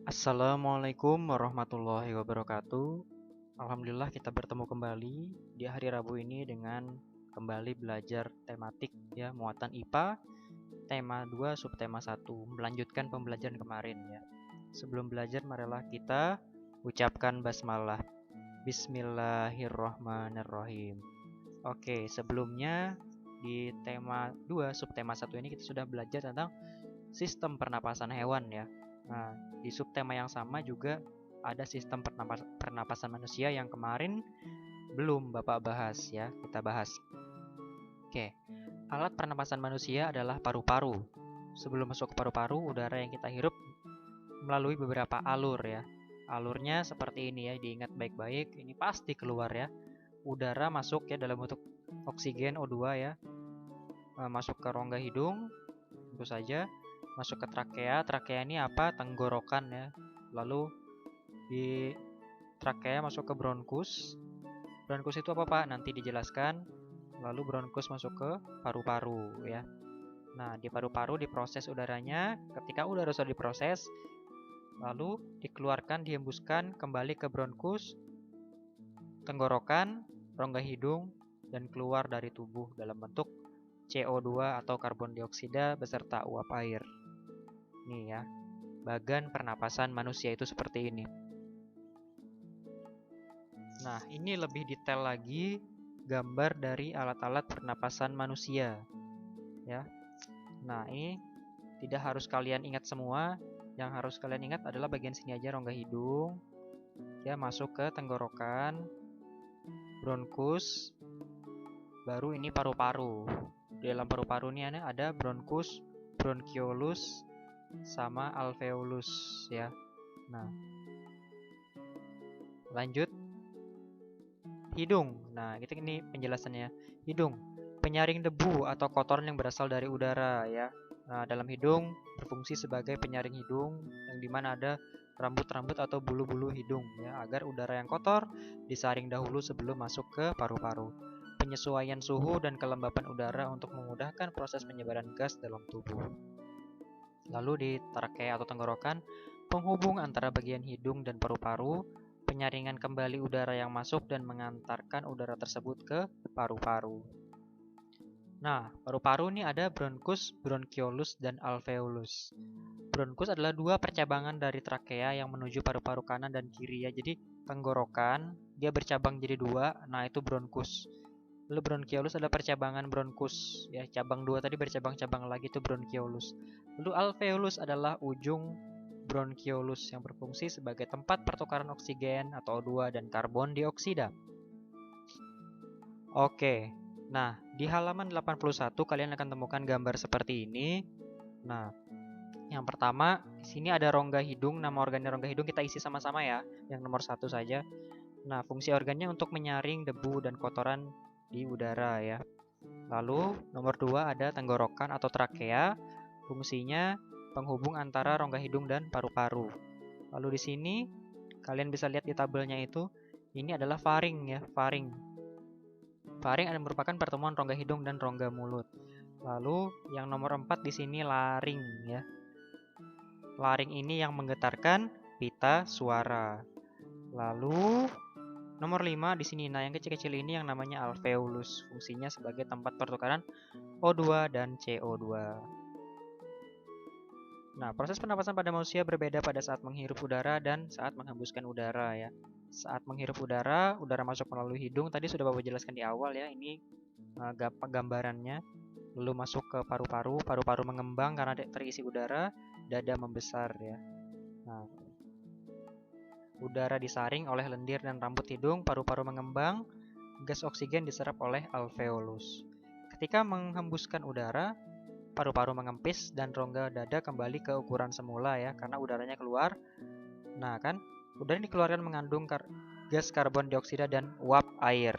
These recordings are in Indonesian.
Assalamualaikum warahmatullahi wabarakatuh. Alhamdulillah kita bertemu kembali di hari Rabu ini dengan kembali belajar tematik ya, muatan IPA tema 2 subtema 1, melanjutkan pembelajaran kemarin ya. Sebelum belajar marilah kita ucapkan basmalah. Bismillahirrahmanirrahim. Oke, sebelumnya di tema 2 subtema 1 ini kita sudah belajar tentang sistem pernapasan hewan ya. Nah, di subtema yang sama juga ada sistem pernapasan manusia yang kemarin belum Bapak bahas ya, kita bahas. Oke, alat pernapasan manusia adalah paru-paru. Sebelum masuk ke paru-paru, udara yang kita hirup melalui beberapa alur ya. Alurnya seperti ini ya, diingat baik-baik, ini pasti keluar ya. Udara masuk ya dalam bentuk oksigen O2 ya, masuk ke rongga hidung, tentu saja. Masuk ke trakea. Trakea ini apa? Tenggorokan ya. Lalu di trakea masuk ke bronkus. Bronkus itu apa Pak? Nanti dijelaskan. Lalu bronkus masuk ke paru-paru ya. Nah, di paru-paru diproses udaranya. Ketika udara sudah diproses, lalu dikeluarkan, dihembuskan kembali ke bronkus, tenggorokan, rongga hidung, dan keluar dari tubuh dalam bentuk CO2 atau karbon dioksida beserta uap air. Nih ya, bagan pernapasan manusia itu seperti ini. Nah, ini lebih detail lagi gambar dari alat-alat pernapasan manusia ya. Nah, ini tidak harus kalian ingat semua. Yang harus kalian ingat adalah bagian sini aja, rongga hidung ya, masuk ke tenggorokan, bronkus, baru ini paru-paru. Di dalam paru-paru ini ada bronkus, bronchiolus, sama alveolus ya. Nah, lanjut hidung. Nah, ini penjelasannya. Hidung, penyaring debu atau kotoran yang berasal dari udara ya. Nah, dalam hidung berfungsi sebagai penyaring hidung yang dimana ada rambut-rambut atau bulu-bulu hidung ya, agar udara yang kotor disaring dahulu sebelum masuk ke paru-paru. Penyesuaian suhu dan kelembapan udara untuk memudahkan proses penyebaran gas dalam tubuh. Lalu di trakea atau tenggorokan, penghubung antara bagian hidung dan paru-paru, penyaringan kembali udara yang masuk dan mengantarkan udara tersebut ke paru-paru. Nah, paru-paru ini ada bronkus, bronchiolus, dan alveolus. Bronkus adalah dua percabangan dari trakea yang menuju paru-paru kanan dan kiri ya. Jadi tenggorokan dia bercabang jadi dua, nah itu bronkus. Lalu bronchiolus adalah percabangan bronkus ya, cabang dua tadi bercabang-cabang lagi itu bronchiolus. Lalu alveolus adalah ujung bronchiolus yang berfungsi sebagai tempat pertukaran oksigen atau O2 dan karbon dioksida. Oke. Nah, di halaman 81 kalian akan temukan gambar seperti ini. Nah, yang pertama, di sini ada rongga hidung, nama organnya rongga hidung kita isi sama-sama ya, yang nomor 1 saja. Nah, fungsi organnya untuk menyaring debu dan kotoran di udara ya. Lalu nomor 2 ada tenggorokan atau trakea, fungsinya penghubung antara rongga hidung dan paru-paru. Lalu di sini kalian bisa lihat di tabelnya itu, ini adalah faring ya, faring. Faring adalah merupakan pertemuan rongga hidung dan rongga mulut. Lalu yang nomor 4 di sini laring ya. Laring ini yang menggetarkan pita suara. Lalu nomor 5 di sini, nah yang kecil-kecil ini yang namanya alveolus, fungsinya sebagai tempat pertukaran O2 dan CO2. Nah, proses pernapasan pada manusia berbeda pada saat menghirup udara dan saat menghembuskan udara ya. Saat menghirup udara, udara masuk melalui hidung, tadi sudah Bapak jelaskan di awal ya, ini gambarannya. Lalu masuk ke paru-paru, paru-paru mengembang karena terisi udara, dada membesar ya. Nah, udara disaring oleh lendir dan rambut hidung, paru-paru mengembang, gas oksigen diserap oleh alveolus. Ketika menghembuskan udara, paru-paru mengempis dan rongga dada kembali ke ukuran semula ya, karena udaranya keluar. Nah kan, udara dikeluarkan mengandung gas karbon dioksida dan uap air.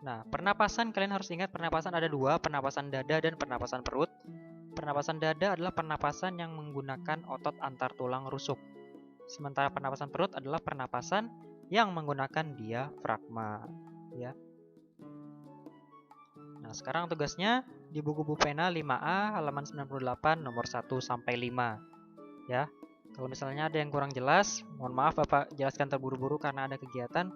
Nah, pernapasan kalian harus ingat, pernapasan ada dua, pernapasan dada dan pernapasan perut. Pernapasan dada adalah pernapasan yang menggunakan otot antar tulang rusuk. Sementara pernapasan perut adalah pernapasan yang menggunakan diafragma ya. Nah, sekarang tugasnya di buku pena 5A halaman 98 nomor 1 sampai 5 ya. Kalau misalnya ada yang kurang jelas, mohon maaf Bapak jelaskan terburu-buru karena ada kegiatan.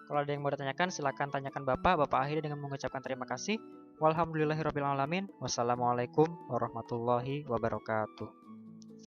Kalau ada yang mau ditanyakan silakan tanyakan Bapak. Bapak akhiri dengan mengucapkan terima kasih. Walhamdulillahirabbil alamin. Wassalamualaikum warahmatullahi wabarakatuh.